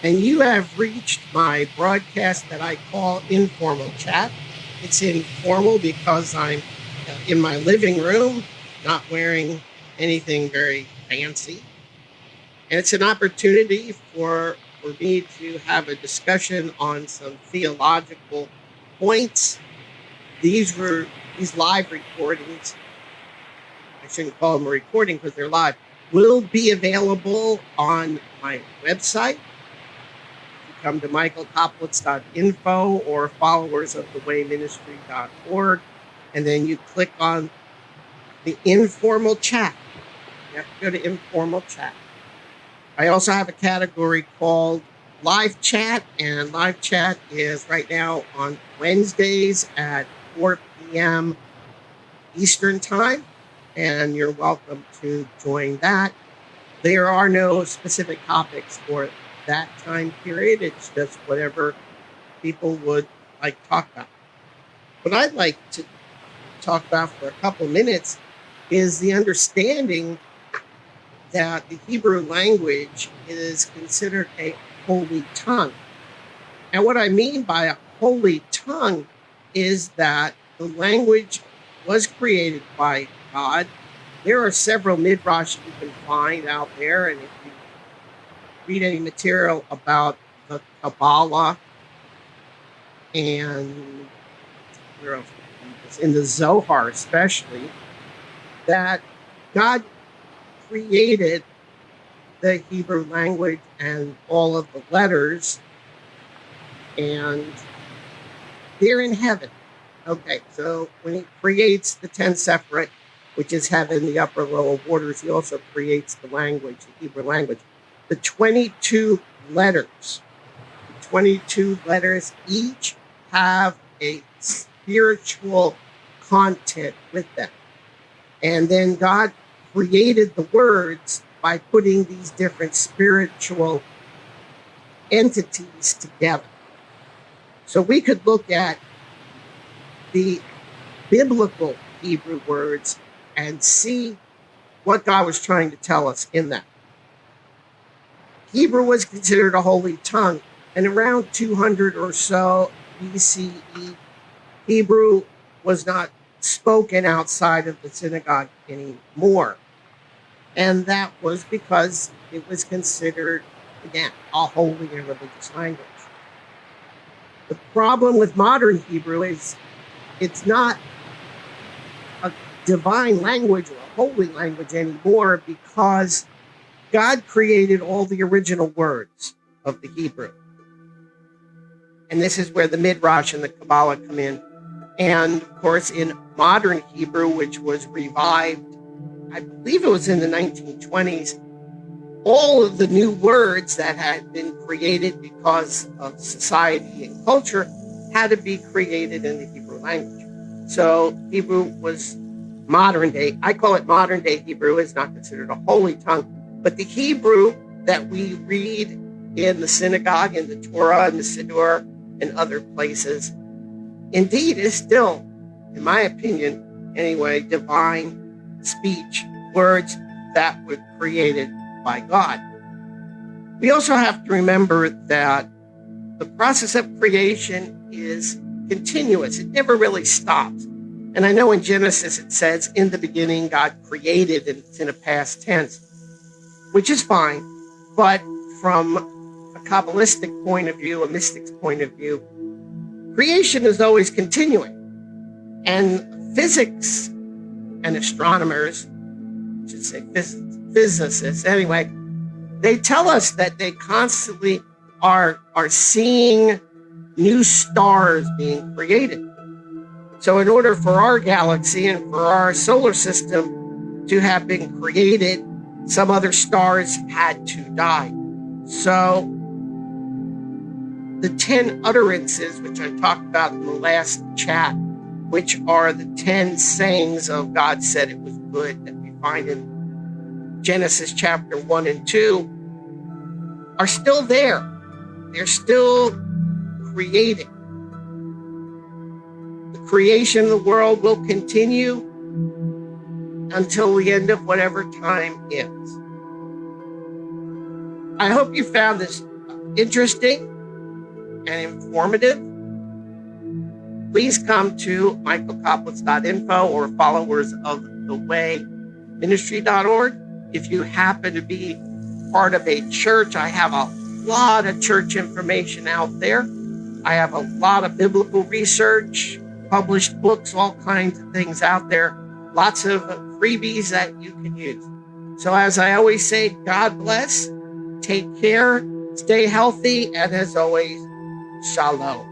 and you have reached my broadcast that I call Informal Chat. It's informal because I'm in my living room, not wearing anything very fancy. And it's an opportunity for me to have a discussion on some theological points. These live recordings, I shouldn't call them a recording because they're live, will be available on my website. Come to michaelkoplitz.info or followersofthewayministry.org, and then you click on the informal chat. You have to go to informal chat. I also have a category called live chat, and live chat is right now on Wednesdays at 4 p.m. Eastern time, and you're welcome to join that. There are no specific topics for that time period. It's just whatever people would like to talk about. What I'd like to talk about for a couple minutes is the understanding that the Hebrew language is considered a holy tongue. And what I mean by a holy tongue is that the language was created by God. There are several midrash you can find out there, and if you read any material about the Kabbalah and where else in the Zohar especially, that God created the Hebrew language and all of the letters, and they're in heaven. Okay, so when he creates the 10 separate, which is heaven, the upper lower waters, he also creates the language, the Hebrew language. The 22 letters, each have a spiritual content with them. And then God created the words by putting these different spiritual entities together. So we could look at the biblical Hebrew words and see what God was trying to tell us in that. Hebrew was considered a holy tongue, and around 200 or so BCE, Hebrew was not spoken outside of the synagogue anymore. And that was because it was considered, again, a holy and religious language. The problem with modern Hebrew is it's not a divine language or a holy language anymore, because God created all the original words of the Hebrew. And this is where the Midrash and the Kabbalah come in. And of course, in modern Hebrew, which was revived, I believe it was in the 1920s, all of the new words that had been created because of society and culture had to be created in the Hebrew language. So Hebrew was modern day. I call it modern day Hebrew. It's not considered a holy tongue. But the Hebrew that we read in the synagogue, in the Torah, and the Siddur, and other places, indeed is still, in my opinion anyway, divine speech, words that were created by God. We also have to remember that the process of creation is continuous. It never really stops. And I know in Genesis it says, in the beginning God created, and it's in a past tense, which is fine. But from a Kabbalistic point of view, a mystic's point of view, creation is always continuing. And physics and astronomers, I should say physicists anyway, they tell us that they constantly are seeing new stars being created. So in order for our galaxy and for our solar system to have been created, some other stars had to die. So the 10 utterances, which I talked about in the last chat, which are the 10 sayings of God said it was good that we find in Genesis chapter 1 and 2, are still there. They're still creating. The creation of the world will continue until the end of whatever time is. I hope you found this interesting and informative, please come to michaelcoplitz.info or followersofthewayministry.org. If you happen to be part of a church, I have a lot of church information out there. I have a lot of biblical research, published books, all kinds of things out there. Lots of freebies that you can use. So as I always say, God bless, take care, stay healthy, and as always, shalom.